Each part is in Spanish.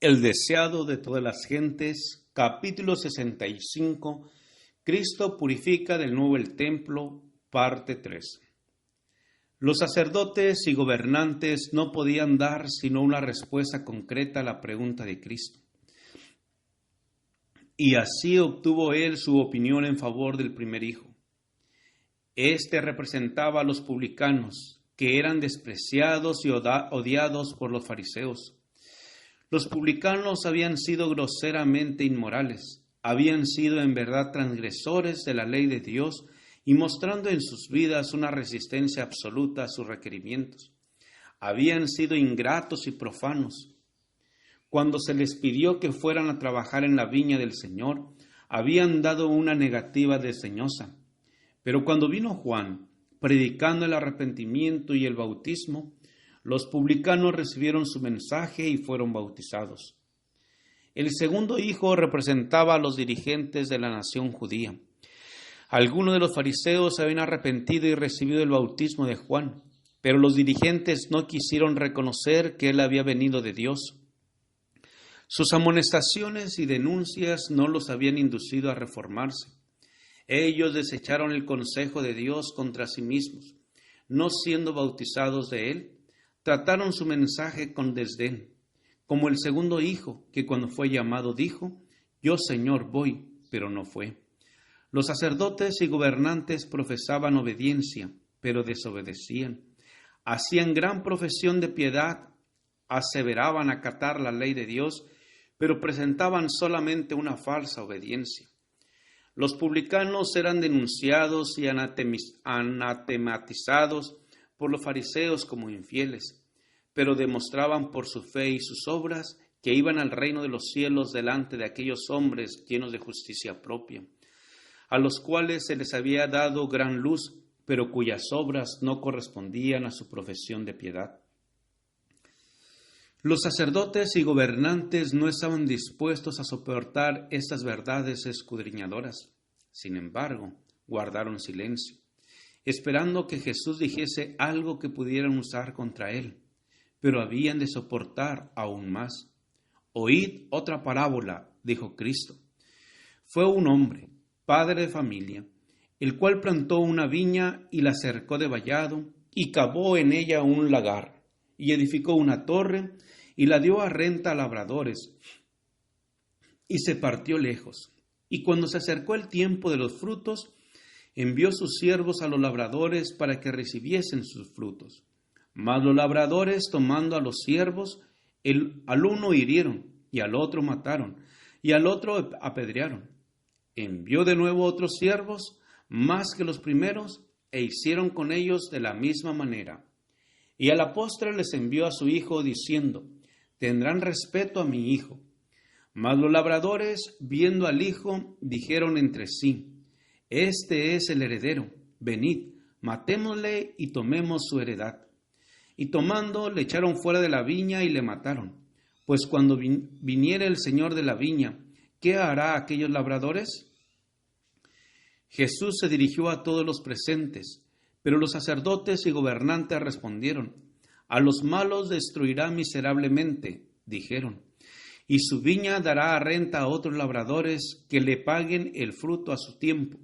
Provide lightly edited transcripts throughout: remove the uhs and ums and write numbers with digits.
El deseado de todas las gentes, capítulo 65, Cristo purifica de nuevo el templo, parte 3. Los sacerdotes y gobernantes no podían dar sino una respuesta concreta a la pregunta de Cristo. Y así obtuvo él su opinión en favor del primer hijo. Este representaba a los publicanos, que eran despreciados y odiados por los fariseos. Los publicanos habían sido groseramente inmorales, habían sido en verdad transgresores de la ley de Dios y mostrando en sus vidas una resistencia absoluta a sus requerimientos. Habían sido ingratos y profanos. Cuando se les pidió que fueran a trabajar en la viña del Señor, habían dado una negativa desdeñosa. Pero cuando vino Juan, predicando el arrepentimiento y el bautismo, los publicanos recibieron su mensaje y fueron bautizados. El segundo hijo representaba a los dirigentes de la nación judía. Algunos de los fariseos se habían arrepentido y recibido el bautismo de Juan, pero los dirigentes no quisieron reconocer que él había venido de Dios. Sus amonestaciones y denuncias no los habían inducido a reformarse. Ellos desecharon el consejo de Dios contra sí mismos. No siendo bautizados de él, trataron su mensaje con desdén, como el segundo hijo, que cuando fue llamado dijo: «Yo, Señor, voy», pero no fue. Los sacerdotes y gobernantes profesaban obediencia, pero desobedecían. Hacían gran profesión de piedad, aseveraban acatar la ley de Dios, pero presentaban solamente una falsa obediencia. Los publicanos eran denunciados y anatematizados por los fariseos como infieles, pero demostraban por su fe y sus obras que iban al reino de los cielos delante de aquellos hombres llenos de justicia propia, a los cuales se les había dado gran luz, pero cuyas obras no correspondían a su profesión de piedad. Los sacerdotes y gobernantes no estaban dispuestos a soportar estas verdades escudriñadoras. Sin embargo, guardaron silencio, esperando que Jesús dijese algo que pudieran usar contra él, pero habían de soportar aún más. «Oíd otra parábola», dijo Cristo. Fue un hombre, padre de familia, el cual plantó una viña y la cercó de vallado, y cavó en ella un lagar, y edificó una torre, y la dio a renta a labradores, y se partió lejos. Y cuando se acercó el tiempo de los frutos, envió sus siervos a los labradores para que recibiesen sus frutos. Mas los labradores, tomando a los siervos, al uno hirieron, y al otro mataron, y al otro apedrearon. Envió de nuevo otros siervos, más que los primeros, e hicieron con ellos de la misma manera. Y a la postre les envió a su hijo, diciendo: «Tendrán respeto a mi hijo». Mas los labradores, viendo al hijo, dijeron entre sí: «Este es el heredero, venid, matémosle y tomemos su heredad». Y tomando, le echaron fuera de la viña y le mataron. Pues cuando viniere el señor de la viña, ¿qué hará a aquellos labradores? Jesús se dirigió a todos los presentes, pero los sacerdotes y gobernantes respondieron: «A los malos destruirá miserablemente», dijeron, «y su viña dará a renta a otros labradores que le paguen el fruto a su tiempo».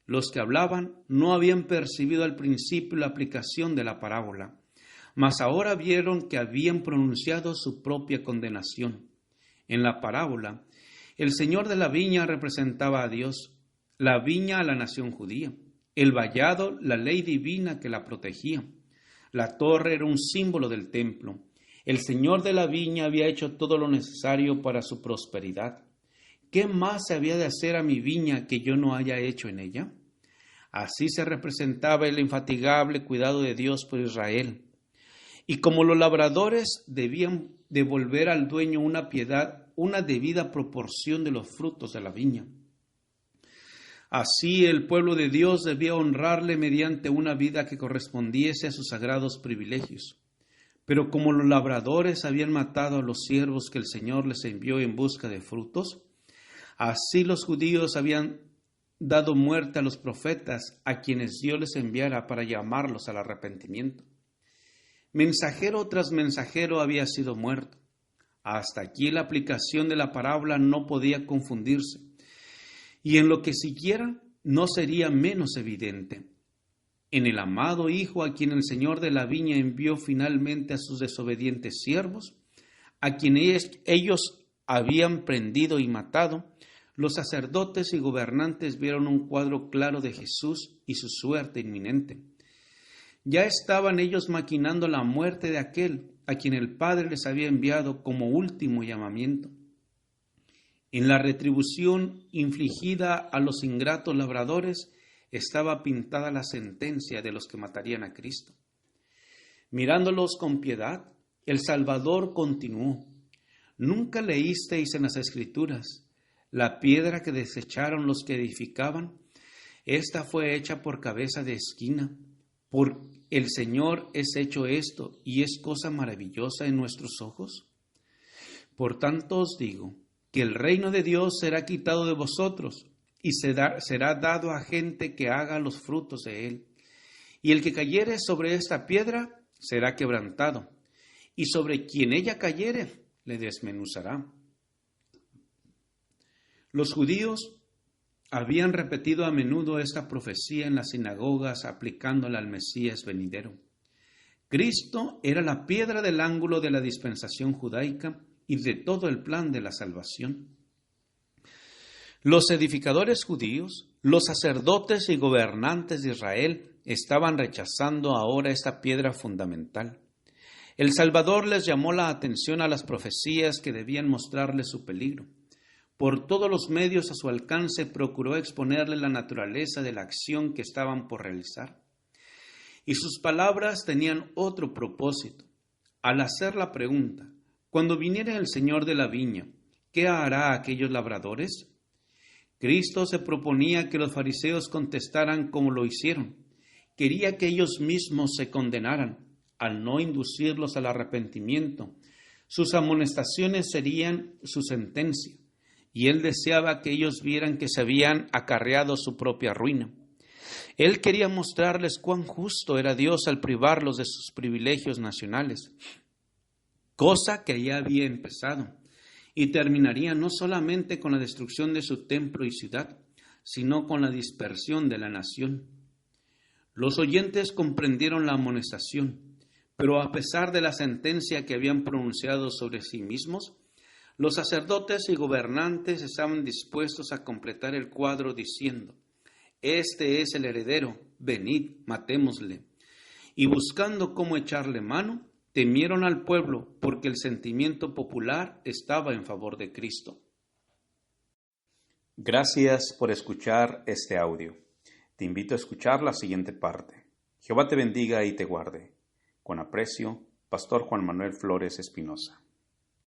Los que hablaban no habían percibido al principio la aplicación de la parábola, mas ahora vieron que habían pronunciado su propia condenación. En la parábola, el señor de la viña representaba a Dios, la viña a la nación judía, el vallado la ley divina que la protegía. La torre era un símbolo del templo. El señor de la viña había hecho todo lo necesario para su prosperidad. ¿Qué más se había de hacer a mi viña que yo no haya hecho en ella? Así se representaba el infatigable cuidado de Dios por Israel. Y como los labradores debían devolver al dueño una debida proporción de los frutos de la viña, así el pueblo de Dios debía honrarle mediante una vida que correspondiese a sus sagrados privilegios. Pero como los labradores habían matado a los siervos que el Señor les envió en busca de frutos, así los judíos habían dado muerte a los profetas a quienes Dios les enviara para llamarlos al arrepentimiento. Mensajero tras mensajero había sido muerto. Hasta aquí la aplicación de la parábola no podía confundirse, y en lo que siguiera no sería menos evidente. En el amado Hijo a quien el Señor de la viña envió finalmente a sus desobedientes siervos, a quienes ellos habían prendido y matado, los sacerdotes y gobernantes vieron un cuadro claro de Jesús y su suerte inminente. Ya estaban ellos maquinando la muerte de aquel a quien el Padre les había enviado como último llamamiento. En la retribución infligida a los ingratos labradores estaba pintada la sentencia de los que matarían a Cristo. Mirándolos con piedad, el Salvador continuó: ¿Nunca leísteis en las Escrituras la piedra que desecharon los que edificaban? Esta fue hecha por cabeza de esquina. ¿Por el Señor es hecho esto y es cosa maravillosa en nuestros ojos? Por tanto os digo que el reino de Dios será quitado de vosotros y será dado a gente que haga los frutos de él. Y el que cayere sobre esta piedra será quebrantado, y sobre quien ella cayere le desmenuzará. Los judíos habían repetido a menudo esta profecía en las sinagogas, aplicándola al Mesías venidero. Cristo era la piedra del ángulo de la dispensación judaica y de todo el plan de la salvación. Los edificadores judíos, los sacerdotes y gobernantes de Israel estaban rechazando ahora esta piedra fundamental. El Salvador les llamó la atención a las profecías que debían mostrarles su peligro. Por todos los medios a su alcance procuró exponerle la naturaleza de la acción que estaban por realizar. Y sus palabras tenían otro propósito. Al hacer la pregunta: cuando viniere el Señor de la viña, ¿qué hará a aquellos labradores? Cristo se proponía que los fariseos contestaran como lo hicieron. Quería que ellos mismos se condenaran, al no inducirlos al arrepentimiento. Sus amonestaciones serían su sentencia, y él deseaba que ellos vieran que se habían acarreado su propia ruina. Él quería mostrarles cuán justo era Dios al privarlos de sus privilegios nacionales, cosa que ya había empezado, y terminaría no solamente con la destrucción de su templo y ciudad, sino con la dispersión de la nación. Los oyentes comprendieron la amonestación, pero a pesar de la sentencia que habían pronunciado sobre sí mismos, los sacerdotes y gobernantes estaban dispuestos a completar el cuadro diciendo: «Este es el heredero, venid, matémosle». Y buscando cómo echarle mano, temieron al pueblo porque el sentimiento popular estaba en favor de Cristo. Gracias por escuchar este audio. Te invito a escuchar la siguiente parte. Jehová te bendiga y te guarde. Con aprecio, Pastor Juan Manuel Flores Espinosa.